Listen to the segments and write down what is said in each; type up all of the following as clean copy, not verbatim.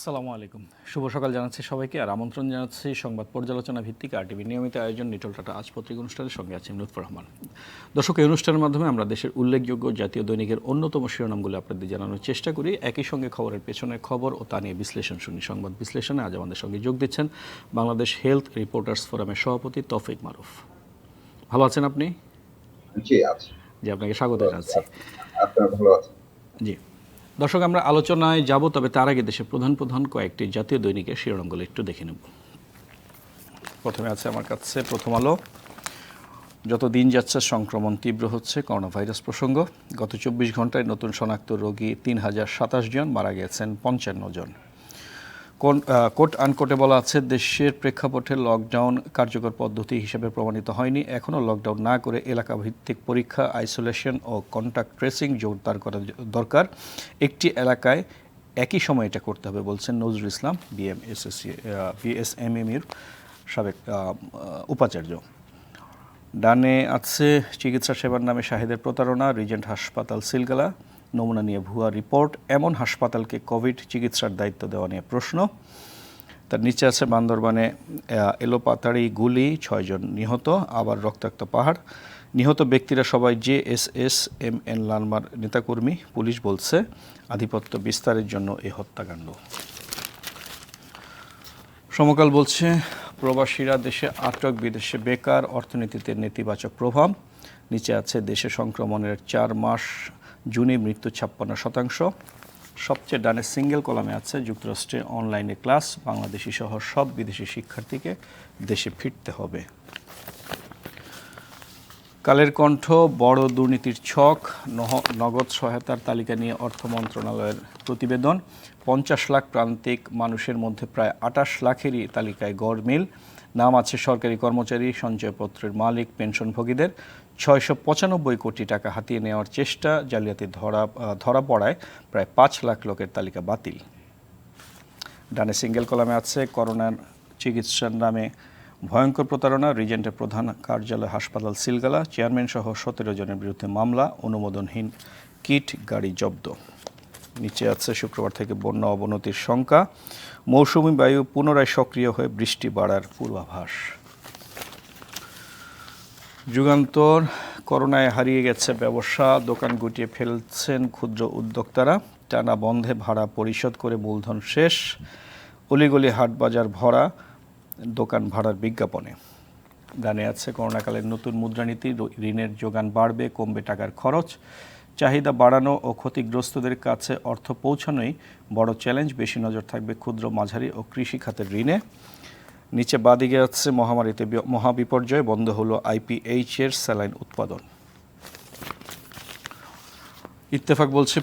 আসসালামু আলাইকুম, শুভ সকাল জানাচ্ছি সবাইকে। আর আমন্ত্রণ জানাচ্ছি সংবাদ পর্যালোচনা ভিত্তিক আরটিভি নিয়মিত আয়োজন নিটল টাটা আজ পত্রিকা অনুষ্ঠানের সঙ্গে আছি লুৎফর রহমান। দর্শক, এই অনুষ্ঠানের মাধ্যমে আমরা দেশের উল্লেখযোগ্য জাতীয় দৈনিকের অন্যতম শিরোনামগুলো আপনাদের জানানোর চেষ্টা করি। একই সঙ্গে খবরের পেছনের খবর ও তা নিয়ে বিশ্লেষণ শুনি। সংবাদ বিশ্লেষণে আজ আমাদের সঙ্গে যোগ দিচ্ছেন বাংলাদেশ হেলথ রিপোর্টার্স ফোরামের সভাপতি তৌফিক মারুফ। ভালো আছেন আপনি? জি আছি। জি, আপনাকে স্বাগত জানাচ্ছি। আপনারা ভালো আছেন? জি দর্শক, আমরা আলোচনায় যাব, তবে তার আগে দেশের প্রধান প্রধান কয়েকটি জাতীয় দৈনিকের শিরোনামগুলো একটু দেখে নেব। প্রথমে আছে আমার কাছে প্রথম আলো। যত দিন যাচ্ছে সংক্রমণ তীব্র হচ্ছে, করোনা ভাইরাস প্রসঙ্গ। গত 24 ঘন্টায় নতুন শনাক্ত রোগী 3027 জন, মারা গেছেন 55 জন। কোট আনকোটে বলা আছে, দেশের প্রেক্ষাপটে লকডাউন কার্যকর পদ্ধতি হিসেবে প্রমাণিত হয়নি। এখনও লকডাউন না করে এলাকাভিত্তিক পরীক্ষা, আইসোলেশন ও কন্ট্যাক্ট ট্রেসিং জোরদার করা দরকার। একটি এলাকায় একই সময় এটা করতে হবে বলছেন নজরুল ইসলাম, বিএসএমএমের সাবেক উপাচার্য। ডানে আছে চিকিৎসা সেবার নামে শাহেদের প্রতারণা, রিজেন্ট হাসপাতাল সিলগালা, নমুনা নিয়ে ভুয়া রিপোর্ট, এমন হাসপাতালকে কোভিড চিকিৎসার দায়িত্ব দেওয়া নিয়ে প্রশ্ন। তার নিচে আছে বান্দরবানে এলোপাতাড়ি গুলি, 6 জন নিহত, আবার রক্তাক্ত পাহাড়। নিহত ব্যক্তিরা সবাই JSSMN লালমার নেতাকর্মী। পুলিশ বলছে আধিপত্য বিস্তারের জন্য এই হত্যাকাণ্ড। সমকাল বলছে প্রবাসীরা দেশে আটক, বিদেশে বেকার, অর্থনীতিতে নেতিবাচক প্রভাব। নিচে আছে দেশে সংক্রমণের 4 মাস, জুনে মৃত্যু 56%। সবচেয়ে ডানে সিঙ্গেল কলামে আছে যুক্তরাষ্ট্রে অনলাইনে ক্লাস, বাংলাদেশি সহ সব বিদেশি শিক্ষার্থীকে দেশে ফিরতে হবে। কালের কণ্ঠ, বড় দুর্নীতির ছক, নগদ সহায়তার তালিকা নিয়ে অর্থ মন্ত্রণালয়ের প্রতিবেদন। 50 লাখ প্রান্তিক মানুষের মধ্যে প্রায় 28 লাখেরই তালিকায় গড়মিল। নাম আছে সরকারি কর্মচারী, সঞ্চয়পত্রের মালিক, পেনশনভোগীদের। 695 কোটি টাকা হাতিয়ে নেওয়ার চেষ্টা, জালিয়াতি ধরা পড়ায় প্রায় 5 লাখ লোকের তালিকা বাতিল। ডানে সিঙ্গেল কলামে আছে করোনার চিকিৎসার নামে ভয়ঙ্কর প্রতারণা, রিজেন্টের প্রধান কার্যালয় হাসপাতাল সিলগালা, চেয়ারম্যান সহ 17 জনের বিরুদ্ধে মামলা, অনুমোদনহীন কিট গাড়ি জব্দ। নিচে আছে শুক্রবার থেকে বন্যা অবনতির শঙ্কা, মৌসুমি বায়ু পুনরায় সক্রিয় হয়ে বৃষ্টি বাড়ার পূর্বাভাস। যুগান্তর, করোনায় হারিয়ে গেছে ব্যবসা, দোকান গুটিয়ে ফেলছেন ক্ষুদ্র উদ্যোক্তারা, টানা বন্ধে ভাড়া পরিশোধ করে মূলধন শেষ, অলিগলি হাট বাজার ভরা দোকান ভাড়ার বিজ্ঞাপনে। গানে আছে করোনাকালের নতুন মুদ্রানীতি, ঋণের যোগান বাড়বে, কমবে টাকার খরচ, চাহিদা বাড়ানো ও ক্ষতিগ্রস্তদের কাছে অর্থ পৌঁছানোই বড় চ্যালেঞ্জ, বেশি নজর থাকবে ক্ষুদ্র, মাঝারি ও কৃষি খাতের ঋণে। নিচে বাদিকে আছে মহামারীতে মহাবিপর্যয়, বন্ধ হলো IPH এর স্যালাইন উৎপাদন। ইত্তেফাক বলছে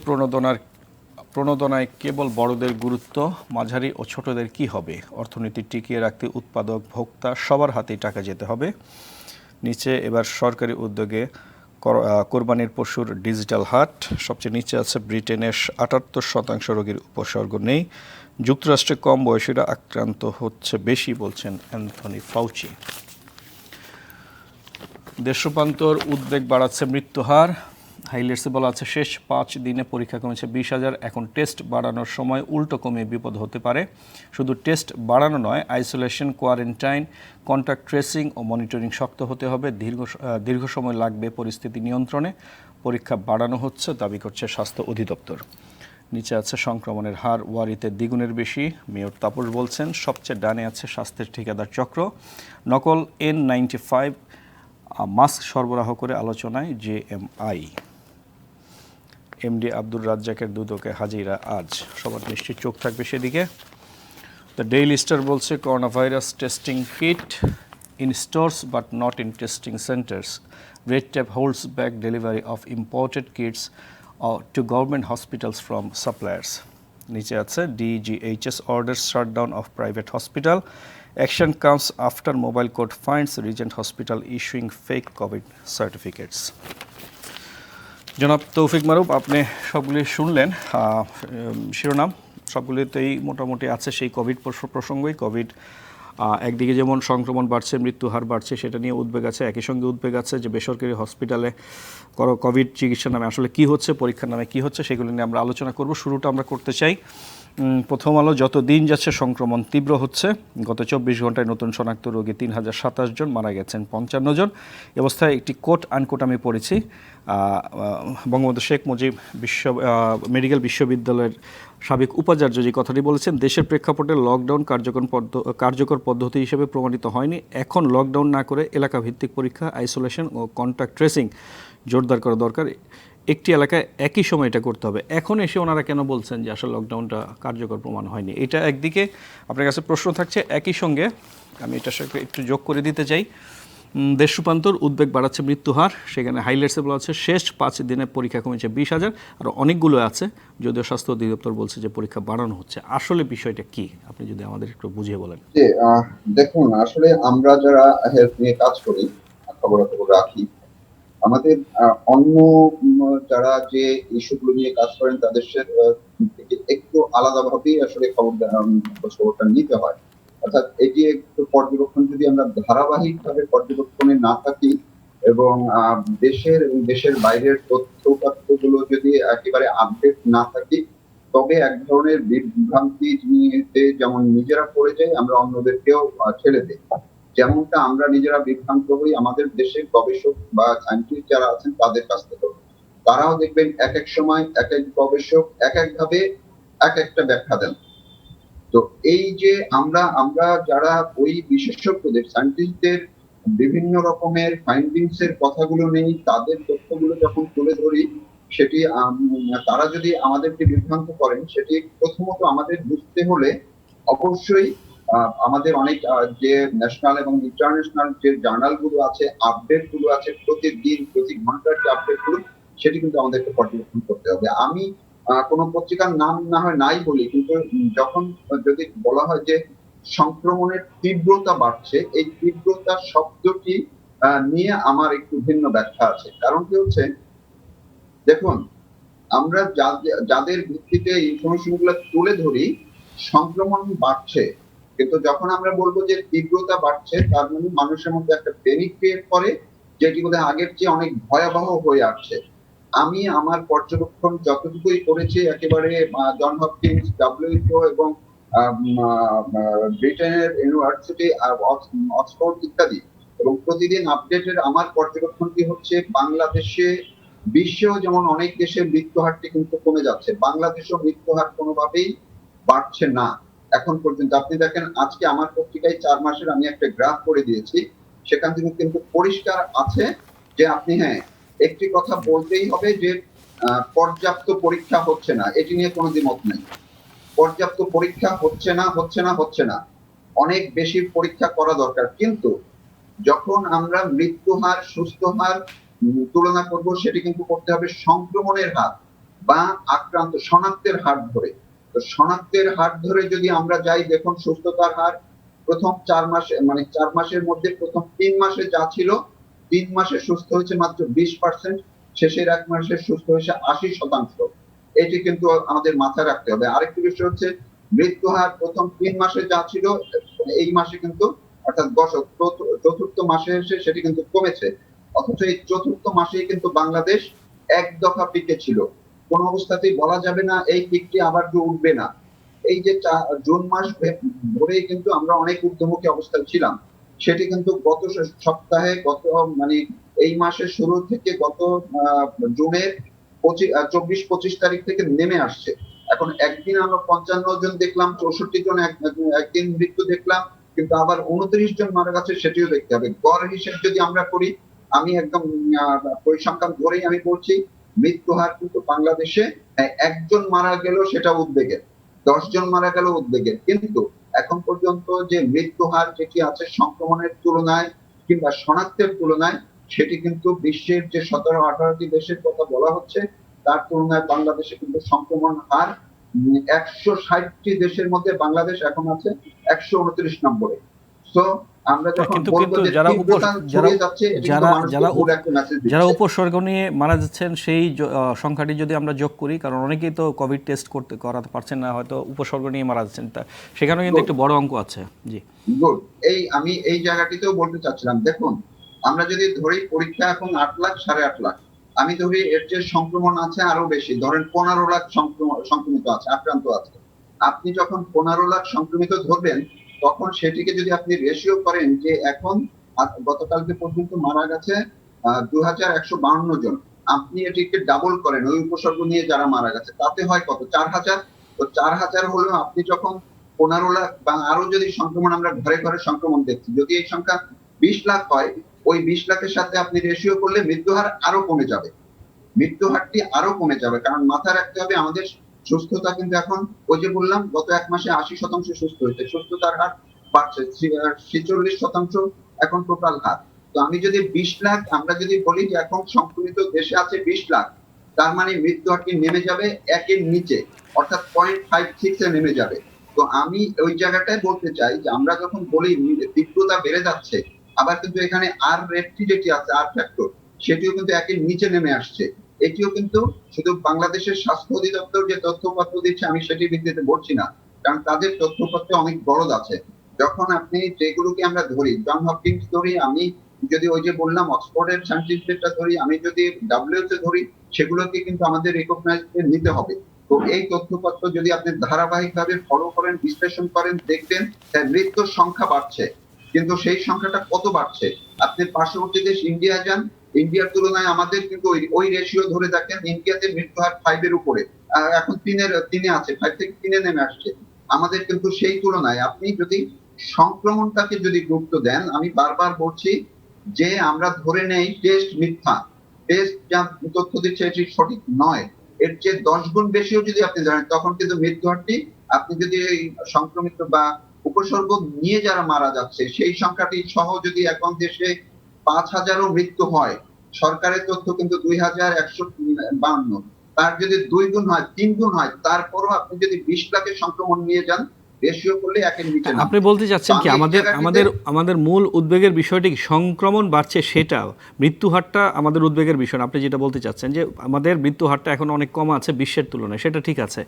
প্রণোদনায় কেবল বড়দের গুরুত্ব, মাঝারি ও ছোটদের কি হবে? অর্থনীতি টিকিয়ে রাখতে উৎপাদক, ভোক্তা সবার হাতেই টাকা যেতে হবে। নিচে এবার সরকারি উদ্যোগে কোরবানির পশুর ডিজিটাল হাট। সবচেয়ে নিচে আছে ব্রিটেনের 78% রোগীর উপসর্গ নেই, যুক্তরাষ্ট্রে কম বয়সীরা আক্রান্ত হচ্ছে বেশি বলছেন অ্যান্থনি ফাউচি। দেশ রূপান্তর, উদ্বেগ বাড়াচ্ছে মৃত্যুহার। হাইলাইটসে বলা আছে শেষ 5 দিনে পরীক্ষা কমেছে 20,000, এখন টেস্ট বাড়ানোর সময় উল্টো কমিয়ে বিপদ হতে পারে। শুধু টেস্ট বাড়ানো নয়, আইসোলেশন, কোয়ারেন্টাইন, কন্ট্যাক্ট ট্রেসিং ও মনিটরিং শক্ত হতে হবে। দীর্ঘ সময় লাগবে পরিস্থিতি নিয়ন্ত্রণে। পরীক্ষা বাড়ানো হচ্ছে, দাবি করছে স্বাস্থ্য অধিদপ্তর। নিচে আছে সংক্রমণের হার ওয়ারিতে দ্বিগুণের বেশি, মেয়র তাপস বলছেন। সবচেয়ে ডানে আছে স্বাস্থ্যের ঠিকাদার চক্র, নকল N95 মাস্ক সরবরাহ করে আলোচনায় JMI। MD আব্দুর রাজ্জাকের দুদকে হাজিরা আজ, সবার নিশ্চয়ই চোখ থাকবে সেদিকে। দ্য ডেইলি স্টার বলছে corona virus testing kit in stores but not in testing centers, red tape holds back delivery of imported kits to government hospitals from suppliers. নিচে আছে DGHS orders shutdown of private hospital, action comes after mobile court finds Regent Hospital issuing fake COVID certificates. জনাব তৌফিক মারুফ, আপনি সবগুলি শুনলেন শিরোনাম, সবগুলিতেই মোটামুটি আছে সেই কোভিড প্রসঙ্গই। কোভিড একদিকে যেমন সংক্রমণ বাড়ছে, মৃত্যু হার বাড়ছে, সেটা নিয়ে উদ্বেগ আছে। একই সঙ্গে উদ্বেগ আছে যে বেসরকারি হসপিটালে কোভিড চিকিৎসার নামে আসলে কী হচ্ছে, পরীক্ষার নামে কী হচ্ছে, সেগুলো নিয়ে আমরা আলোচনা করব। শুরুটা আমরা করতে চাই প্রথম আলো, যত দিন যাচ্ছে সংক্রমণ তীব্র হচ্ছে। গত 24 ঘন্টায় নতুন শনাক্ত রোগী 3027 জন, মারা গেছেন 55 জন। এ অবস্থায় একটি কোট আনকোট আমি পড়েছি। বঙ্গবন্ধু শেখ মুজিব মেডিকেল বিশ্ববিদ্যালয়ের সাবেক উপাচার্য যে কথাটি বলেছেন, দেশের প্রেক্ষাপটে লকডাউন কার্যকর পদ্ধতি হিসেবে প্রমাণিত হয়নি। এখন লকডাউন না করে এলাকা ভিত্তিক পরীক্ষা, আইসোলেশন ও কন্ট্যাক্ট ট্রেসিং জোরদার করা দরকার। একটি এলাকায় একই সময় এটা করতে হবে। এখন এসে ওনারা কেন বলছেন যে আসলে লকডাউনটা কার্যকর প্রমাণ হয়নি? এটা একদিকে আপনার কাছে প্রশ্ন থাকছে। একই সঙ্গে আমি এটার সাথে একটু যোগ করে দিতে চাই, দেশ রূপান্তর উদ্বেগ বাড়াচ্ছে মৃত্যু হার। সেখানে হাইলাইটসে বলা আছে শেষ 5 দিনে পরীক্ষা কমেছে 20,000, আর অনেকগুলো আছে যদিও স্বাস্থ্য অধিদপ্তর বলছে যে পরীক্ষা বাড়ানো হচ্ছে। আসলে বিষয়টা কি, আপনি যদি আমাদের একটু বুঝিয়ে বলেন। দেখুন, আসলে আমরা যারা হেলথ নিয়ে কাজ করি, খবরাখবর রাখি, আমাদের অন্য যারা যে ইস্যুগুলো নিয়ে কাজ করেন তাদের থেকে একটু আলাদাভাবেই আসলে খবরটা নিতে হয়। অর্থাৎ এটি একটু পর্যবেক্ষণ যদি আমরা ধারাবাহিকভাবে পর্যবেক্ষণে না থাকি এবং দেশের এবং দেশের বাইরের তথ্যগুলো যদি একেবারে আপডেট না থাকি, তবে এক ধরনের বিভ্রান্তি নিতে যেমন নিজেরা পড়ে যাই, আমরা অন্যদেরকেও ছেড়ে দিই। যেমনটা আমরা নিজেরা বিভ্রান্ত হই আমাদের দেশের গবেষক বা সায়েন্টিস্ট যারা আছেন তাদের কাছ থেকে। তারাও দেখবেন এক এক সময় এক এক গবেষক এক এক ভাবে এক একটা ব্যাখ্যা দেন। তো এই যে আমরা যারা ওই বিশেষজ্ঞদের সায়েন্টিস্টদের বিভিন্ন রকমের ফাইন্ডিংস এর কথাগুলো নেই, তাদের তথ্যগুলো যখন তুলে ধরি, সেটি তারা যদি আমাদেরকে বিভ্রান্ত করেন, সেটি প্রথমত আমাদের বুঝতে হলে অবশ্যই আমাদের অনেক যে ন্যাশনাল এবং ইন্টারন্যাশনাল যে জার্নাল গুলো আছে, আপডেট গুলো আছে, প্রতিদিন প্রতি ঘন্টার যে আপডেট গুলো, সেটি কিন্তু আমাদেরকে পর্যবেক্ষণ করতে হবে। আমি কোনো পত্রিকার নাম না হয় নাই বলি, কিন্তু যখন যদি বলা হয় যে সংক্রমণের তীব্রতা বাড়ছে, এই তীব্রতা শব্দটি নিয়ে আমার একটু ভিন্ন ব্যাখ্যা আছে। কারণ কি হচ্ছে, দেখুন, আমরা যাদের ভিত্তিতে ইনফরমেশন গুলো তুলে ধরি, সংক্রমণ বাড়ছে, কিন্তু যখন আমরা বলবো যে তীব্রতা বাড়ছে, তার মানে মানুষের মধ্যে একটা প্যানিক ক্রিয়েট করে, যেটি বোধহয় আগের চেয়ে অনেক ভয়াবহ হয়ে আসছে। আমি আমার পর্যবেক্ষণ যতটুকুই করেছি, একেবারে জন হপকিন্স, WHO এবং ব্রিটেনের ইউনিভার্সিটি, অক্সফোর্ড ইত্যাদি, এবং প্রতিদিন আপডেটের আমার পর্যবেক্ষণটি হচ্ছে বাংলাদেশে, বিশ্বেও যেমন অনেক দেশের মৃত্যু হারটি কিন্তু কমে যাচ্ছে, বাংলাদেশেও মৃত্যু হার কোনোভাবেই বাড়ছে না এখন পর্যন্ত। আপনি দেখেন, আজকে আমার পত্রিকায় 4 মাসের আমি একটা গ্রাফ করে দিয়েছি, সেখান থেকে কিন্তু পরিষ্কার আছে যে আপনি, হ্যাঁ, একটি কথা বলতেই হবে যে পর্যাপ্ত পরীক্ষা হচ্ছে না, এটি নিয়ে কোনো দ্বিমত নেই। পর্যাপ্ত পরীক্ষা হচ্ছে না, অনেক বেশি পরীক্ষা করা দরকার। কিন্তু যখন আমরা মৃত্যু হার, সুস্থ হার তুলনা করব, সেটি কিন্তু করতে হবে সংক্রমণের হার বা আক্রান্ত শনাক্তের হার ধরে। তো শনাক্তের হার ধরে যদি আমরা যাই, দেখুন সুস্থতার হার প্রথম 4 মাসে, মানে 4 মাসের মধ্যে প্রথম 3 মাসে যা ছিল, 3 মাসে সুস্থ হয়েছে মাত্র 20%, শেষের 1 মাসে সুস্থ হয়েছে 80%। এটি কিন্তু আমাদের মাথায় রাখতে হবে। আরেকটি বিষয় হচ্ছে, মৃত্যু হার প্রথম 3 মাসে যা ছিল, এই মাসে কিন্তু, অর্থাৎ চতুর্থ মাসে এসে সেটি কিন্তু কমেছে। অথচ এই চতুর্থ মাসেই কিন্তু বাংলাদেশ এক দফা পিকে ছিল। কোন অবস্থাতেই বলা যাবে না এই পিকটি আবার যে উঠবে না। এই যে জুন মাস ধরেই কিন্তু আমরা অনেক ঊর্ধ্বমুখী অবস্থায় ছিলাম, সেটি কিন্তু গত সপ্তাহে, মানে এই মাসের শুরু থেকে গত জুনের 24-25 তারিখ থেকে নেমে আসছে। এখন একদিন আমরা 55 জন দেখলাম, 64 জন একদিন মৃত্যু দেখলাম, কিন্তু আবার 29 জন মারা গেছে, সেটিও দেখতে হবে। গড় হিসেব যদি আমরা করি, আমি একদম পরিসংখ্যান ধরেই আমি বলছি, মৃত্যু হার কিন্তু বাংলাদেশে একজন মারা গেল সেটা উদ্বেগের, 10 জন মারা গেল উদ্বেগের, কিন্তু এখন পর্যন্ত যে মৃত্যু হার যেটি আছে সংক্রমণের তুলনায় কিংবা শনাক্তের তুলনায়, সেটি কিন্তু বিশ্বের যে 17-18টি দেশের কথা বলা হচ্ছে, তার তুলনায় বাংলাদেশে কিন্তু সংক্রমণ হার 160টি দেশের মধ্যে বাংলাদেশ এখন আছে 129 নম্বরে। সো আমরা যখন বলবো যে তীব্রতা ছড়িয়ে যাচ্ছে, যারা উপসর্গ নিয়ে মারা যাচ্ছেন, সেই সংখ্যাটি যদি আমরা যোগ করি, কারণ অনেকেই তো কোভিড টেস্ট করাতে পারছেন না, হয়তো উপসর্গ নিয়ে মারা যাচ্ছেন, সেখানেও কিন্তু একটু বড় অঙ্ক আছে। জি, গুড। আমি এই জায়গাটিতেও বলতে চাচ্ছিলাম, দেখুন, আমরা যদি ধরি পরীক্ষা এখন 8 লাখ, 8.5 লাখ, আমি ধরি এর যে সংক্রমণ আছে আরো বেশি, ধরেন 15 লাখ সংক্রমিত আছে, আক্রান্ত আছে। আপনি যখন 15 লাখ সংক্রমিত ধরবেন, তখন সেটিকে যদি আপনি রেশিও করেন যে এখন গতকালকে পর্যন্ত মারা গেছে 2152 জন, আপনি এটিকে ডাবল করেন ওই উপসর্গ নিয়ে যারা মারা গেছে, তাতে হয় কত? 4000। তো 4000 হলো আপনি যখন 15 লাখ বা আরো যদি সংক্রমণ, আমরা ঘরে ঘরে সংক্রমণ দেখছি, যদি এই সংখ্যা 20 লাখ হয়, ওই 20 লাখের সাথে আপনি রেশিও করলে মৃত্যু হার আরো কমে যাবে, মৃত্যু হারটি আরো কমে যাবে। কারণ মাথায় রাখতে হবে আমাদের সুস্থতা কিন্তু এখন, ওই যে বললাম গত 1 মাসে 80% সুস্থ হয়েছে, সুস্থতার হার বাড়ছে 46% এখন টোটাল হার। তো আমি যদি 20 লাখ, আমরা যদি বলি যে এখন সংক্রমিত দেশে আছে 20 লাখ, তার মানে মৃত্যু হারটি নেমে যাবে 1-এর নিচে, অর্থাৎ 0.56 এ নেমে যাবে। তো আমি ওই জায়গাটায় বলতে চাই যে আমরা যখন বলি তীব্রতা বেড়ে যাচ্ছে, আবার কিন্তু এখানে আর রেটটি যেটি আছে, আর ফ্যাক্টর, সেটিও কিন্তু 1-এর নিচে নেমে আসছে। এটিও কিন্তু শুধু বাংলাদেশের স্বাস্থ্য অধিদপ্তর যে তথ্যপত্র দিচ্ছে আমি সেটির ভিত্তিতে বলছি না, কারণ তাদের তথ্যপত্রে অনেক গলদ আছে। যখন আপনি যেগুলোকে আমরা ধরি, জন হপকিন্স ধরি, আমি যদি ওই যে বললাম অক্সফোর্ডের সায়েন্টিস্টদেরটা ধরি, আমি যদি WHO ধরি, সেগুলোকে কিন্তু আমাদের রিকগনাইজ নিতে হবে। তো এই তথ্যপত্র যদি আপনি ধারাবাহিকভাবে ফলো করেন, বিশ্লেষণ করেন, দেখবেন মৃত্যুর সংখ্যা বাড়ছে, কিন্তু সেই সংখ্যাটা কত বাড়ছে? আপনি পার্শ্ববর্তী দেশ ইন্ডিয়া যান, ইন্ডিয়ার তুলনায় আমাদের কিন্তু ওই রেশিও ধরে দেখেন, ইন্ডিয়াতে মৃত্যু হার 5 এর উপরে, এখন 3 আছে, 5 থেকে 3 এ নেমে আসছে। আমাদের কিন্তু সেই তুলনায় আপনি যদি সংক্রমণটাকে যদি গুরুত্ব দেন, আমি বারবার বলছি যে আমরা ধরে নেই টেস্ট মিথ্যা, টেস্ট যা তথ্য দিচ্ছে এটি সঠিক নয়, এর চেয়ে 10 গুণ বেশিও যদি আপনি জানেন, তখন কিন্তু মৃত্যু হারটি, আপনি যদি এই সংক্রমিত বা উপসর্গ নিয়ে যারা মারা যাচ্ছে সেই সংখ্যাটি সহ যদি এখন দেশে 5,000ও মৃত্যু হয়, সরকারের তথ্য কিন্তু 2152, তার যদি 2 গুণ হয়, 3 গুণ হয়, তারপরও আপনি যদি 20 লাখের সংক্রমণ নিয়ে যান, রেশিও করলে 1-এর নিচে আপনি নামছে। বলতে তো চাচ্ছেন কি আমি এই আমাদের জায়গাটিতে আমাদের আমাদের মূল উদ্বেগের বিষয়টি কি সংক্রমণ বাড়ছে সেটা, মৃত্যু হারটা আমাদের উদ্বেগের বিষয় না। আপনি যেটা বলতে চাচ্ছেন যে আমাদের মৃত্যু হারটা এখন অনেক কম আছে বিশ্বের তুলনায়, সেটা ঠিক আছে,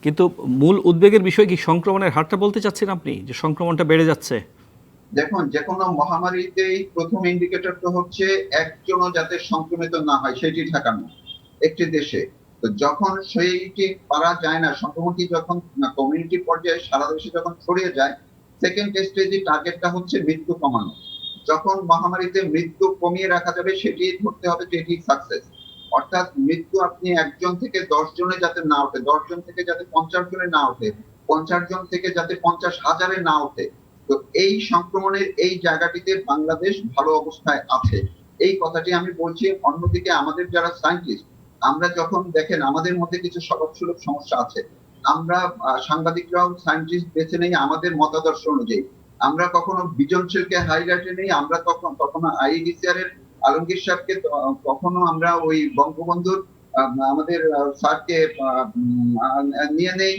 কিন্তু মূল উদ্বেগের বিষয় কি সংক্রমণের হারটা বলতে চাচ্ছেন আপনি, যে সংক্রমণটা বেড়ে যাচ্ছে? দেখুন, যেকোনো মহামারীতেই প্রথম ইন্ডিকেটর তো হচ্ছে একজনও যাতে সংক্রমিত না হয় সেটি ঠেকানো একটি দেশে। তো যখন সেইটি পারা যায় না, সংক্রমণটি যখন কমিউনিটি পর্যায়ে সারা দেশে যখন ছড়িয়ে যায়, সেকেন্ড স্টেজে টার্গেটটা হচ্ছে মৃত্যু কমানো। যখন মহামারীতে মৃত্যু কমিয়ে রাখা যাবে সেটি ধরতে হবে যে এটি সাকসেস। অর্থাৎ মৃত্যু আপনি 1 জন থেকে 10 জনে যাতে না ওঠে, 10 জন থেকে যাতে 50 জনে না ওঠে, 50 জন থেকে যাতে 50,000 এ না ওঠে। তো এই সংক্রমণের এই জায়গাটিতে বাংলাদেশ ভালো অবস্থায় আছে, এই কথাটি আমি বলছি। অন্যদিকে আমাদের যারা সায়েন্টিস্ট, আমরা যখন দেখেন আমাদের মধ্যে কিছু স্বভাবসুলভ সমস্যা আছে, আমরা সাংবাদিকরাও সায়েন্টিস্ট বেছে নেই আমাদের মতাদর্শ অনুযায়ী, আমরা কখনো বিজনশীলকে হাইলাইটে নেই, আমরা কখনো আইইডিসিআর এর আলমগীর সাহেবকে, কখনো আমরা ওই বঙ্গবন্ধুর আমাদের স্যারকে নিয়ে নেই,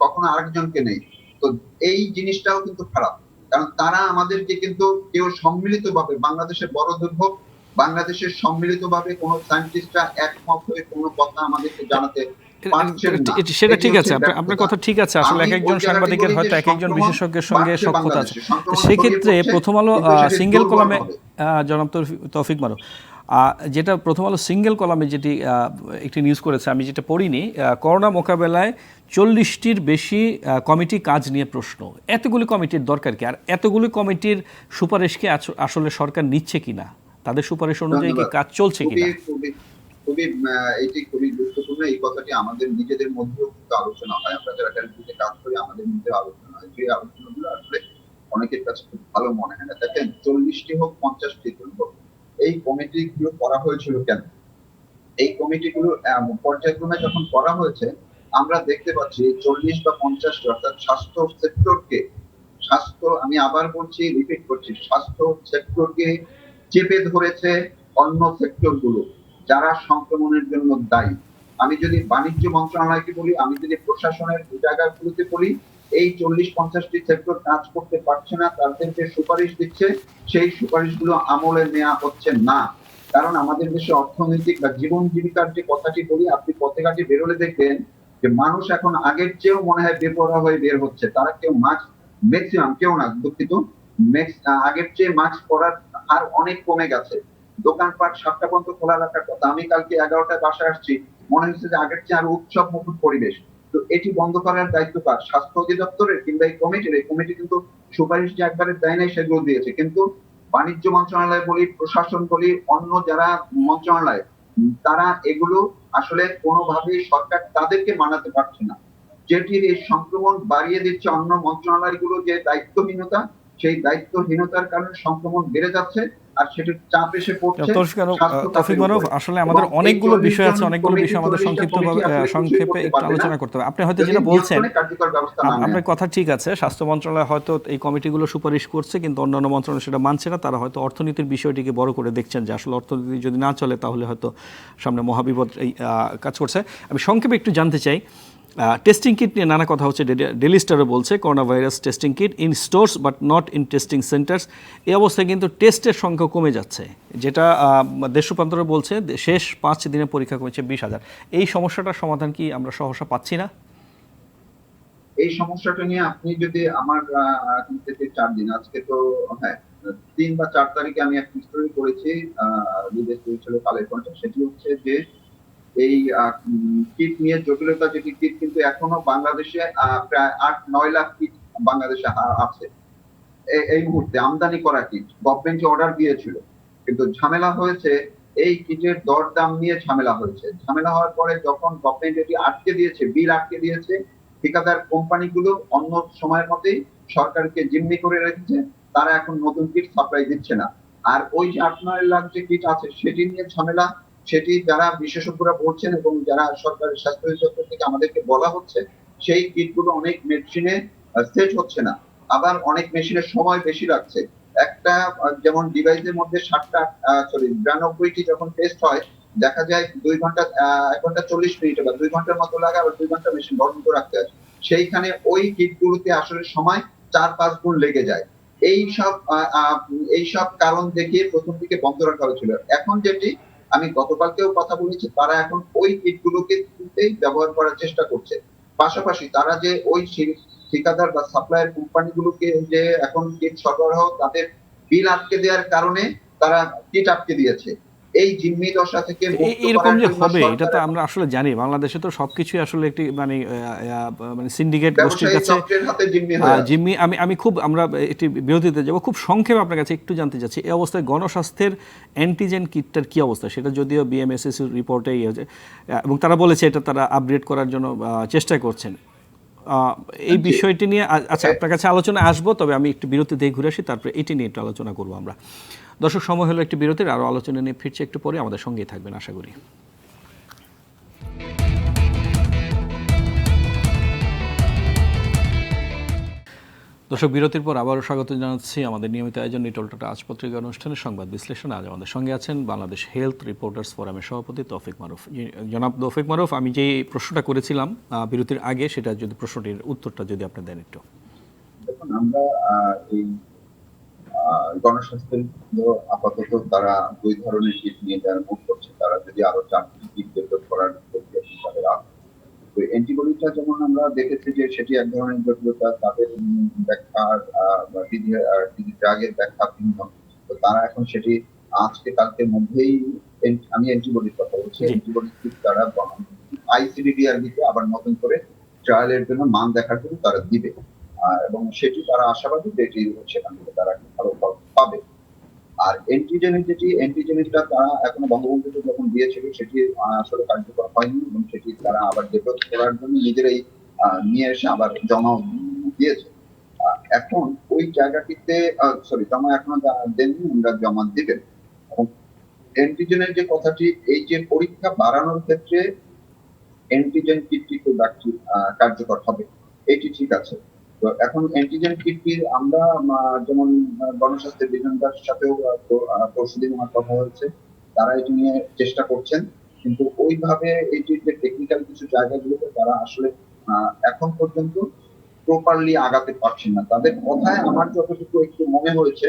কখনো আরেকজনকে নেই। তো এই জিনিসটাও কিন্তু খারাপ, কারণ তারা আমাদেরকে কিন্তু কেউ সম্মিলিতভাবে, বাংলাদেশের বড় দুর্ভোগ, বাংলাদেশের সম্মিলিতভাবে কোনো সায়েন্টিস্টরা একমত হয়ে কোনো কথা আমাদেরকে জানাতে পারছেন না। সেটা এটি ঠিক হচ্ছে আছে, আপনার ব্যর্থতা। কথা ঠিক আছে, আসলে আমি এক ওই একজন জায়গাটি সাংবাদিকের বলি যে হয়তো এক একজন সংক্রমণ বিশেষজ্ঞের সঙ্গে বাড়ছে সখ্যতা আছে। বাংলাদেশে, সংক্রমণ ছড়িয়ে সেক্ষেত্রে পড়ছে, প্রথম আলো কিন্তু সেটি সিঙ্গেল দুর্বল কলামে, হবে। জনাব তৌফিক মারু, যেটা প্রথম আলো সিঙ্গেল কলামে যেটি একটি নিউজ করেছে, আমি যেটা পড়িনি, করোনা মোকাবেলায় 40টির বেশি কমিটি কাজ নিয়ে প্রশ্ন। এতগুলি কমিটির দরকার কি, আর এতগুলি কমিটির সুপারিশকে আসলে সরকার নিচ্ছে কিনা, তাদের সুপারিশ অনুযায়ী কি ধন্যবাদ। কাজ চলছে খুবই কিনা? খুবই খুবই এটি খুবই গুরুত্বপূর্ণ। এই কথাটি আমাদের নিজেদের মধ্যেও কিন্তু আলোচনা হয়, আমরা যারা টেলিভিশনে কাজ করি আমাদের মধ্যে আলোচনা হয়, যে আলোচনাগুলো আসলে অনেকের কাছে খুব ভালো মনে হয় না। দেখেন, 40টি হোক 50টি হোক, এই কমিটিগুলো করা হয়েছিল কেন? এই কমিটিগুলো পর্যায়ক্রমে যখন করা হয়েছে, আমরা দেখতে পাচ্ছি 40 বা 50টি, অর্থাৎ স্বাস্থ্য সেক্টরকে, স্বাস্থ্য, আমি আবার বলছি, রিপিট করছি, স্বাস্থ্য সেক্টরকে চেপে ধরেছে অন্য সেক্টর গুলো যারা সংক্রমণের জন্য দায়ী। আমি যদি বাণিজ্য মন্ত্রণালয়কে বলি, আমি যদি প্রশাসনের জায়গাগুলোতে বলি, এই 40-50টি সেক্টর কাজ করতে পারছে না, তাদের যে সুপারিশ দিচ্ছে সেই সুপারিশগুলো আমলে নেওয়া হচ্ছে না। কারণ আমাদের দেশে অর্থনৈতিক বা জীবন জীবিকার যে কথাটি বলি, আপনি পথেঘাটে বেরোলে দেখবেন যে মানুষ এখন আগের চেয়েও মনে হয় বেপরোয়া হয়ে বের হচ্ছে। তারা কেউ মাস্ক, ম্যাক্সিমাম, কেউ না দুঃখিত, আগের চেয়ে মাস্ক পরার হার অনেক কমে গেছে। দোকানপাট 7টা পর্যন্ত খোলা রাখার কথা, আমি কালকে 11টায় বাসায় আসছি, মনে হচ্ছে যে আগের চেয়ে আরো উৎসব মুখর পরিবেশ। তো এটি বন্ধ করার দায়িত্ব কার? স্বাস্থ্য অধিদপ্তরের কিংবা এই কমিটির? এই কমিটি কিন্তু সুপারিশ যে একবারে দেয় নাই সেগুলো দিয়েছে, কিন্তু বাণিজ্য মন্ত্রণালয় বলি, প্রশাসন বলি, অন্য যারা মন্ত্রণালয় তারা এগুলো আসলে কোনোভাবেই সরকার তাদেরকে মানাতে পারছে না। যেটির এই সংক্রমণ বাড়িয়ে দিচ্ছে অন্য মন্ত্রণালয়গুলো, যে দায়িত্বহীনতা, সেই দায়িত্বহীনতার কারণে সংক্রমণ বেড়ে যাচ্ছে আর সেটির চাপ এসে পড়ছে তৌফিক মারুফ, আসলে আমাদের অনেকগুলো বিষয় আছে, অনেকগুলো বিষয় আমাদের সংক্ষেপে একটু আলোচনা করতে হবে। আপনি হয়তো যেটা বলছেন, আপনার কথা ঠিক আছে, স্বাস্থ্য মন্ত্রণালয় হয়তো এই কমিটিগুলো সুপারিশ করছে, কিন্তু অন্যান্য মন্ত্রণালয় সেটা মানছে না। তারা হয়তো অর্থনীতির বিষয়টিকে বড় করে দেখছেন যে আসলে অর্থনীতি যদি না চলে তাহলে হয়তো সামনে মহাবিপদ এই কাজ করছে। আমি সংক্ষেপে একটু জানতে চাই, টেস্টিং কিট নিয়ে নানা কথা হচ্ছে। ডেলি স্টারও বলছে corona virus testing kit in stores but not in testing centers. এই অবস্থায় কিন্তু টেস্টের সংখ্যা কমে যাচ্ছে, যেটা দেশ রূপান্তরে বলছে শেষ 5 দিনে পরীক্ষা কমেছে 20,000। এই সমস্যাটার সমাধান কি আমরা সহসা পাচ্ছি না? এই সমস্যাটা নিয়ে আপনি যদি আমার 3 থেকে 4 দিন, আজকে তো হ্যাঁ 3 বা 4 তারিখে আমি একটা স্টোরি করেছি, বিদেশ ছিল কালের কণ্ঠে। সেটি হচ্ছে যে এই কিট নিয়ে জটিলতা, যেটি কিট কিন্তু এখনো বাংলাদেশে প্রায় 8-9 লাখ কিট বাংলাদেশে আছে এই মুহূর্তে আমদানি করা কিট। গভর্নমেন্ট অর্ডার দিয়েছিল, কিন্তু ঝামেলা হয়েছে এই কিটের দরদাম নিয়ে ঝামেলা হয়েছে। ঝামেলা হওয়ার পরে যখন গভর্নমেন্ট এটি আটকে দিয়েছে, বিল আটকে দিয়েছে, ঠিকাদার কোম্পানিগুলো অন্য সময়ের মতেই সরকারকে জিম্মি করে রেখেছে, তারা এখন নতুন কিট সাপ্লাই দিচ্ছে না। আর ওই যে 8-9 লাখ যে কিট আছে সেটি নিয়ে ঝামেলা, সেটি যারা বিশেষজ্ঞরা বলছেন এবং যারা সরকারের স্বাস্থ্য অধিদপ্তর থেকে আমাদেরকে বলা হচ্ছে, সেই কিটগুলো অনেক মেশিনে সেট হচ্ছে না, আবার অনেক মেশিনের সময় বেশি লাগছে। একটা যেমন ডিভাইসের মধ্যে 92টি যখন টেস্ট হয়, দেখা যায় 2 ঘন্টা 1 ঘন্টা 40 মিনিটে বা 2 ঘন্টার মতো লাগে, আবার 2 ঘন্টা মেশিন বন্ধ করে রাখতে হয়। সেইখানে ওই কিটগুলোতে আসলে সময় 4-5 গুণ লেগে যায়। এইসব কারণ দেখিয়ে প্রথম দিকে বন্ধ রাখা হয়েছিল। এখন যেটি আমি গতকালকেও কথা বলেছি, তারা এখন ওই কিটগুলোকে ব্যবহার করার চেষ্টা করছে। পাশাপাশি তারা যে ওই ঠিকাদার বা সাপ্লায়ার কোম্পানিগুলোকে যে এখন কিট সরবরাহ, তাদের বিল আটকে দেওয়ার কারণে তারা কিট আটকে দিয়েছে। এই জিম্মি দশা থেকে এরকম যে হবে এটা তো আমরা আসলে জানি। বাংলাদেশে তো সবকিছুই আসলে একটি মানে সিন্ডিকেট গোষ্ঠীর কাছে জিম্মি। আমি খুব আমরা একটি বিরতিতে যাব, খুব সংক্ষেপে আপনার কাছে একটু জানতে চাচ্ছি, এই অবস্থায় গণস্বাস্থ্যের অ্যান্টিজেন কিটটার কি অবস্থা? সেটা যদিও বিএমএসএসির রিপোর্টে এবং তারা বলেছে এটা তারা আপগ্রেড করার জন্য চেষ্টা করছেন। এই বিষয়টি নিয়ে আচ্ছা আপনার কাছে আলোচনা আসবো, তবে আমি একটু বিরতি দিয়ে ঘুরে আসি, তারপরে এটি নিয়ে একটু আলোচনা করবো আমরা। দর্শক, সময় হলো একটি বিরতির, আরও আলোচনা নিয়ে ফিরছে একটু পরে, আমাদের সঙ্গেই থাকবেন আশা করি। দর্শক, বিরতির পর আবারও স্বাগত জানাচ্ছি আমাদের নিয়মিত আয়োজন নিটল টাটা আজ পত্রিকা অনুষ্ঠানের সংবাদ বিশ্লেষণ। আজ আমাদের সঙ্গে আছেন বাংলাদেশ হেলথ রিপোর্টার্স ফোরামের সভাপতি তৌফিক মারুফ। জনাব তৌফিক মারুফ, আমি যে প্রশ্নটা করেছিলাম বিরতির আগে, সেটা যদি প্রশ্নটির উত্তরটা যদি আপনি দেন একটু। দেখুন, আমরা এই গণস্বাস্থ্যের আপাতত তারা 2 ধরনের কিট নিয়ে যারা মুভ করছে, তারা যদি আরো 4টি কিট ডেভেলপ করার প্রক্রিয়া তাদের আছে। তো অ্যান্টিবডিটা যেমন আমরা দেখেছি যে সেটি এক ধরনের জটিলতা, তাদের ব্যাখ্যার বা ড্রাগের ব্যাখ্যা ভিন্ন। তো তারা এখন সেটি আজকে কালকের মধ্যেই, আমি অ্যান্টিবডির কথা বলছি, অ্যান্টিবডি কিট তারা আইসিডিডিআরবিতে আবার নতুন করে ট্রায়ালের জন্য মান দেখার জন্য তারা দিবে, এবং সেটি তারা আশাবাদী যে এটি সেখান থেকে তারা ভালো ফল পাবে। আর অ্যান্টিজেনিকটা তারা এখনো বঙ্গবন্ধুকে যখন দিয়েছিল সেটি আসলে কার্যকর হয়নি, এবং সেটি তারা আবার ডেভেলপ করার জন্য নিজেরাই নিয়ে এসে আবার জমা দিয়েছে। এখন ওই জায়গাটিতে জমা এখনো দেননি, আমরা জমা দিবেন। এবং অ্যান্টিজেনের যে কথাটি, এই যে পরীক্ষা বাড়ানোর ক্ষেত্রে অ্যান্টিজেন কিটটি খুব কার্যকর হবে, এটি ঠিক আছে। তো এখন অ্যান্টিজেন কিটটি আমরা যেমন গণস্বাস্থ্যের বিধানদার সাথেও পরশুদিন আমার কথা হয়েছে, তারা এটি নিয়ে চেষ্টা করছেন, কিন্তু ওইভাবে এটির যে টেকনিক্যাল কিছু জায়গাগুলোতে তারা আসলে এখন পর্যন্ত প্রপারলি আগাতে পারছেন না। তাদের কথায় আমার যতটুকু একটু মনে হয়েছে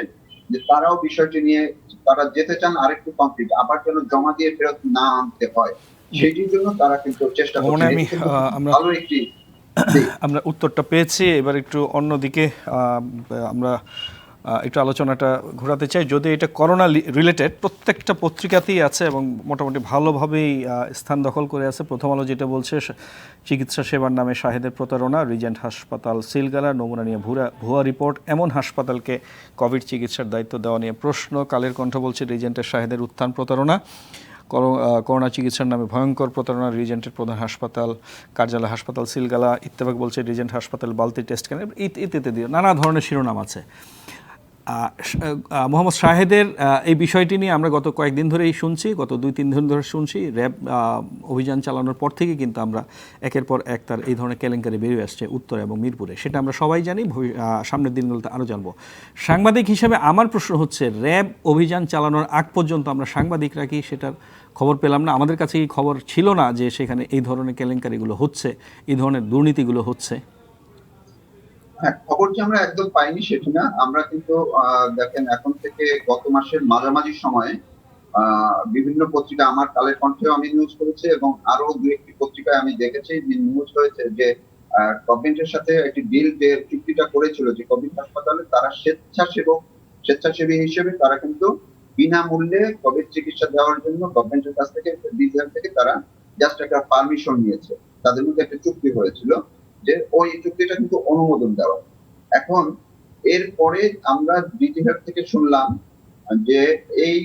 যে তারাও বিষয়টি নিয়ে তারা যেতে চান আরেকটু কমপ্লিট, আবার যেন জমা দিয়ে ফেরত না আনতে হয়, সেটির জন্য তারা কিন্তু চেষ্টা করছেন। ভালো একটি আমরা উত্তরটা পেয়েছি। এবার একটু অন্যদিকে আমরা একটু আলোচনাটা ঘোরাতে চাই। যদি এটা করোনা রিলেটেড, প্রত্যেকটা পত্রিকাতেই আছে এবং মোটামুটি ভালোভাবেই স্থান দখল করে আছে। প্রথম আলো যেটা বলছে, চিকিৎসা সেবার নামে শাহেদের প্রতারণা, রিজেন্ট হাসপাতাল সিলগালা, নমুনা নিয়ে ভুয়া রিপোর্ট, এমন হাসপাতালকে কোভিড চিকিৎসার দায়িত্ব দেওয়া নিয়ে প্রশ্ন। কালের কণ্ঠ বলছে রিজেন্টের শাহেদের উত্থান প্রতারণা, করোনা চিকিৎসার নামে ভয়ঙ্কর প্রতারণা, রিজেন্টের প্রধান হাসপাতাল কার্যালয় হাসপাতাল সিলগালা। ইত্তেফাক বলছে রিজেন্ট হাসপাতাল বালতি টেস্ট কেন, ইত্যাদি নানা ধরনের শিরোনাম আছে। মোহাম্মদ শাহেদের এই বিষয়টি নিয়ে আমরা গত কয়েকদিন ধরেই শুনছি, গত 2-3 দিন ধরে শুনছি। র্যাব অভিযান চালানোর পর থেকে কিন্তু আমরা একের পর এক তার এই ধরনের কেলেঙ্কারি বেরিয়ে আসছে উত্তর এবং মিরপুরে, সেটা আমরা সবাই জানি। সামনের দিনগুলোতে আরও জানবো। সাংবাদিক হিসেবে আমার প্রশ্ন হচ্ছে, র্যাব অভিযান চালানোর আগ পর্যন্ত আমরা সাংবাদিকরা কি সেটার খবর পেলাম না? আমাদের কাছে এই খবর ছিল না যে সেখানে এই ধরনের কেলেঙ্কারিগুলো হচ্ছে, এই ধরনের দুর্নীতিগুলো হচ্ছে? হ্যাঁ, খবর যে আমরা একদম পাইনি সেটি না। আমরা কিন্তু দেখেন, এখন থেকে গত মাসের মাঝামাঝি সময়ে বিভিন্ন পত্রিকা, আমার কালের কণ্ঠেও আমি নিউজ করেছি এবং আরো 2-1টি পত্রিকায় আমি দেখেছি যে নিউজ হয়েছে যে গভর্নমেন্টের সাথে একটি ডিল, যে চুক্তিটা করেছিল যে কোভিড হাসপাতালে তারা স্বেচ্ছাসেবী হিসেবে তারা কিন্তু বিনামূল্যে কোভিড চিকিৎসা দেওয়ার জন্য গভর্নমেন্টের কাছ থেকে, বিজিএম থেকে তারা জাস্ট একটা পারমিশন নিয়েছে। তাদের মধ্যে একটা চুক্তি হয়েছিল, যে ওই চুক্তিটা কিন্তু অনুমোদন দেওয়া। এখন এরপরে আমরা বিজিএম থেকে শুনলাম যে এই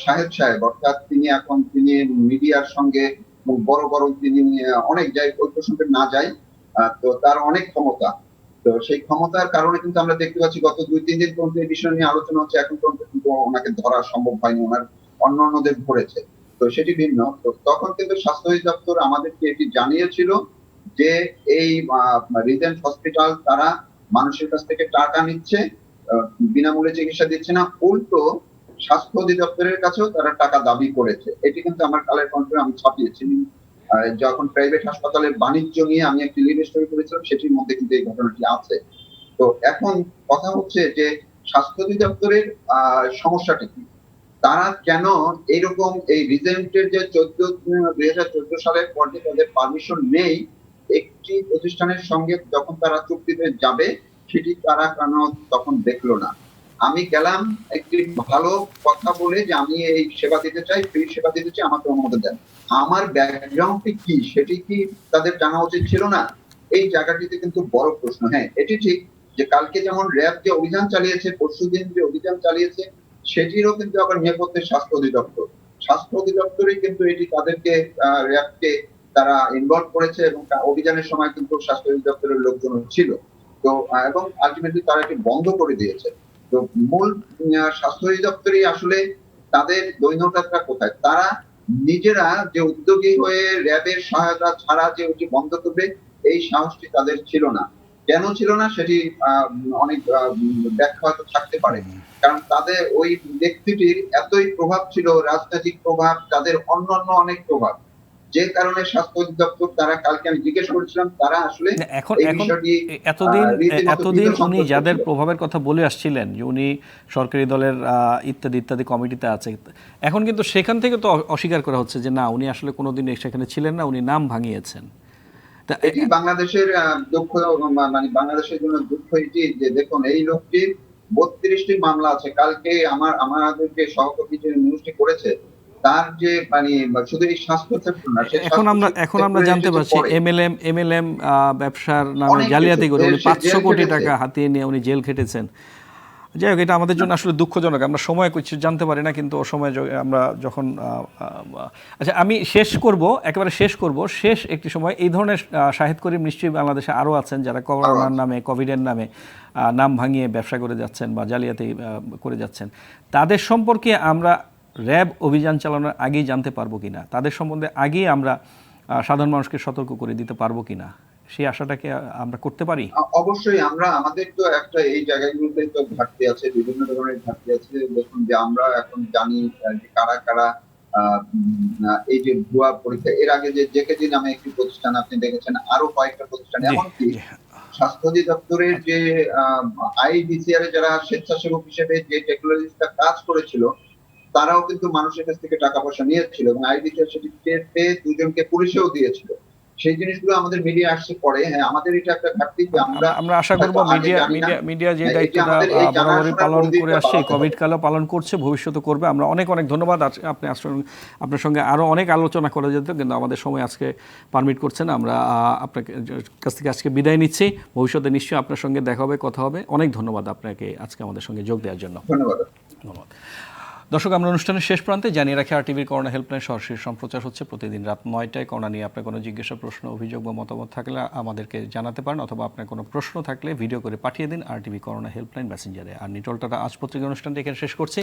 শাহেদ সাহেব, অর্থাৎ তিনি মিডিয়ার সঙ্গে বড় বড়, তিনি অনেক জায়গায়, ওই প্রসঙ্গে না যাই, তো তার অনেক ক্ষমতা। তো সেই ক্ষমতার কারণে কিন্তু আমরা দেখতে পাচ্ছি গত 2-3 দিন পর্যন্ত এই বিষয় নিয়ে আলোচনা হচ্ছে। এখন পর্যন্ত কিন্তু ওনাকে ধরা সম্ভব হয়নি, ওনার অন্যান্যদের ধরেছে। তো সেটি ভিন্ন। তো তখন কিন্তু স্বাস্থ্য অধিদপ্তর আমাদেরকে এটি জানিয়েছিল যে এই রিজেন্ট হসপিটাল তারা মানুষের কাছ থেকে টাকা নিচ্ছে, বিনামূল্যে চিকিৎসা দিচ্ছে না, উল্টো স্বাস্থ্য অধিদপ্তরের কাছেও তারা টাকা দাবি করেছে। এটি কিন্তু আমার কালের কণ্ঠে আমি ছাপিয়েছি। যখন প্রাইভেট হাসপাতালের বাণিজ্য নিয়ে আমি একটি লিড স্টোরি করেছিলাম, সেটির মধ্যে কিন্তু এই ঘটনাটি আছে। তো এখন কথা হচ্ছে যে স্বাস্থ্য অধিদপ্তরের সমস্যাটা কি, তারা কেন এরকম এই রিজেন্টের যে 2014 সালের পর যে তাদের পারমিশন নেই একটি প্রতিষ্ঠানের সঙ্গে, যখন তারা চুক্তিতে যাবে সেটি তারা কেন তখন দেখলো না? আমি গেলাম একটি ভালো কথা বলে যে আমি এই সেবা দিতে চাই, ফ্রি সেবা দিতে চাই, আমাকে অনুমোদন দেন। আমার ব্যাকগ্রাউন্ডটি কি সেটি কি তাদের জানা উচিত ছিল না? এই জায়গাটিতে কিন্তু বড় প্রশ্ন। হ্যাঁ, এটি ঠিক যে কালকে যেমন র্যাব যে অভিযান চালিয়েছে, পরশুদিন যে অভিযান চালিয়েছে, সেটিরও কিন্তু আবার নেপথ্যে স্বাস্থ্য অধিদপ্তর। স্বাস্থ্য অধিদপ্তরই কিন্তু এটি তাদেরকে, র্যাবকে তারা ইনভলভ করেছে এবং অভিযানের সময় কিন্তু স্বাস্থ্য অধিদপ্তরের লোকজন ছিল। তো এবং আলটিমেটলি তারা এটি বন্ধ করে দিয়েছে। তো মূল স্বাস্থ্য অধিদপ্তরই আসলে তাদের দৈন্যতাটা কোথায়? তারা নিজেরা যে উদ্যোগী হয়ে র্যাবের সহায়তা ছাড়া যে ওটি বন্ধ করবে, এই সাহসটি তাদের ছিল না। কেন ছিল না সেটি অনেক ব্যাখ্যা হয়তো থাকতে পারে। কারণ তাদের ওই ব্যক্তিটির এতই প্রভাব ছিল, রাজনৈতিক প্রভাব, তাদের অন্যান্য অনেক প্রভাব, যে কারণে স্বাস্থ্য অধিদপ্তর, তারা কালকে আমি জিজ্ঞেস করেছিলাম, তারা আসলে এখন এতদিন উনি যাদের প্রভাবের কথা বলে আসছিলেন, যে উনি সরকারি দলের ইত্যাদি কমিটিতে আছে, এখন কিন্তু সেখান থেকে তো অস্বীকার করা হচ্ছে যে না, উনি আসলে কোনোদিন সেখানে ছিলেন না, উনি নাম ভাঙিয়েছেন। এটি বাংলাদেশের দুঃখ, মানে বাংলাদেশের জন্য দুঃখ এটি যে দেখুন, এই লোকটির 32টি মামলা আছে। কালকে আমাদেরকে সহকর্মী যে নিউজটি করেছে, তার যে মানে শুধু এই স্বাস্থ্য ক্ষেত্র না, এখন আমরা জানতে পারছি এমএলএম ব্যবসার নামে জালিয়াতি করে উনি 500 কোটি টাকা হাতিয়ে নিয়ে উনি জেল খেটেছেন। যাই হোক, এটা আমাদের জন্য আসলে দুঃখজনক। আমরা সময় কিছু জানতে পারি না, কিন্তু ও সময় আমরা যখন আচ্ছা, আমি একেবারে শেষ করব। শেষ একটি সময় এই ধরনের শাহিদ করিম নিশ্চয়ই বাংলাদেশে আরও আছেন, যারা করোনার নামে, কোভিডের নামে নাম ভাঙিয়ে ব্যবসা করে যাচ্ছেন বা জালিয়াতি করে যাচ্ছেন। তাদের সম্পর্কে আমরা র্যাব অভিযান চালানোর আগেই জানতে পারবো কিনা, তাদের সম্বন্ধে আগেই আমরা সাধারণ মানুষকে সতর্ক করে দিতে পারবো কিনা, সেই আশাটাকে আমরা করতে পারি? অবশ্যই। আমাদের তো একটা এই জায়গাগুলোতে তো ঘাটতি আছে, বিভিন্ন ধরনের ঘাটতি আছে। দেখুন যে আমরা এখন জানি যে কারা কারা এই যে ভুয়া পরীক্ষা, এর আগে যে জেকেজি নামে একটি প্রতিষ্ঠান আপনি দেখেছেন, আরো কয়েকটা প্রতিষ্ঠান, এমনকি স্বাস্থ্য অধিদপ্তরের যে আইডিসিআর এ যারা স্বেচ্ছাসেবক হিসেবে যে টেকনোলজিস্টরা কাজ করেছিল, তারাও কিন্তু মানুষের কাছ থেকে টাকা পয়সা নিয়েছিল এবং আইডিসিআর সেটি টের পেয়ে 2জনকে পুলিশেও দিয়েছিল। সেই জিনিসগুলো আমাদের মিডিয়া আসছে পরে। হ্যাঁ, আমাদের এটা একটা ঘাটতি যে আমরা আমরা আশা করব হয়তো আগে মিডিয়া জানি না। মিডিয়া মিডিয়া যে হ্যাঁ, এটি দায়িত্বটা আমাদের এই বরাবরই জানাশোনার পালন করে প্রবৃত্তিটা আসছে, বাড়াতে কোভিড হবে। কালেও পালন করছে, ভবিষ্যতে করবে। আমরা অনেক অনেক ধন্যবাদ। আপনি আপনার সঙ্গে আরও অনেক আলোচনা করা যেত, কিন্তু আমাদের সময় আজকে পারমিট করছে না। আমরা আপনাকে কাছ থেকে আজকে বিদায় নিচ্ছি। ভবিষ্যতে নিশ্চয়ই আপনার সঙ্গে দেখা হবে, কথা হবে। অনেক ধন্যবাদ আপনাকে আজকে আমাদের সঙ্গে যোগ দেওয়ার জন্য। ধন্যবাদ। ধন্যবাদ। দর্শক, আমরা অনুষ্ঠানের শেষ প্রান্তে জানিয়ে রাখি, RTVর করোনা হেল্পলাইন সরাসরি সম্প্রচার হচ্ছে প্রতিদিন রাত 9টায়। করোনা নিয়ে আপনার কোনো জিজ্ঞাসা, প্রশ্ন, অভিযোগ বা মতামত থাকলে আমাদেরকে জানাতে পারেন, অথবা আপনার কোনো প্রশ্ন থাকলে ভিডিও করে পাঠিয়ে দিন RTV করোনা হেল্পলাইন মেসেঞ্জারে। আর নিটলটাটা আজ পত্রিকা অনুষ্ঠানটি এখানে শেষ করছি।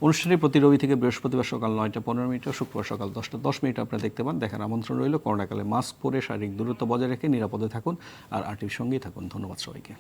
অনুষ্ঠানটি প্রতি রবি থেকে বৃহস্পতিবার সকাল 9টা 15 মিনিট ও শুক্রবার সকাল 10টা 10 মিনিট আপনারা দেখতে পান। দেখার আমন্ত্রণ রইল। করোনাকালে মাস্ক পরে শারীরিক দূরত্ব বজায় রেখে নিরাপদে থাকুন আর RTVর সঙ্গেই থাকুন। ধন্যবাদ সবাইকে।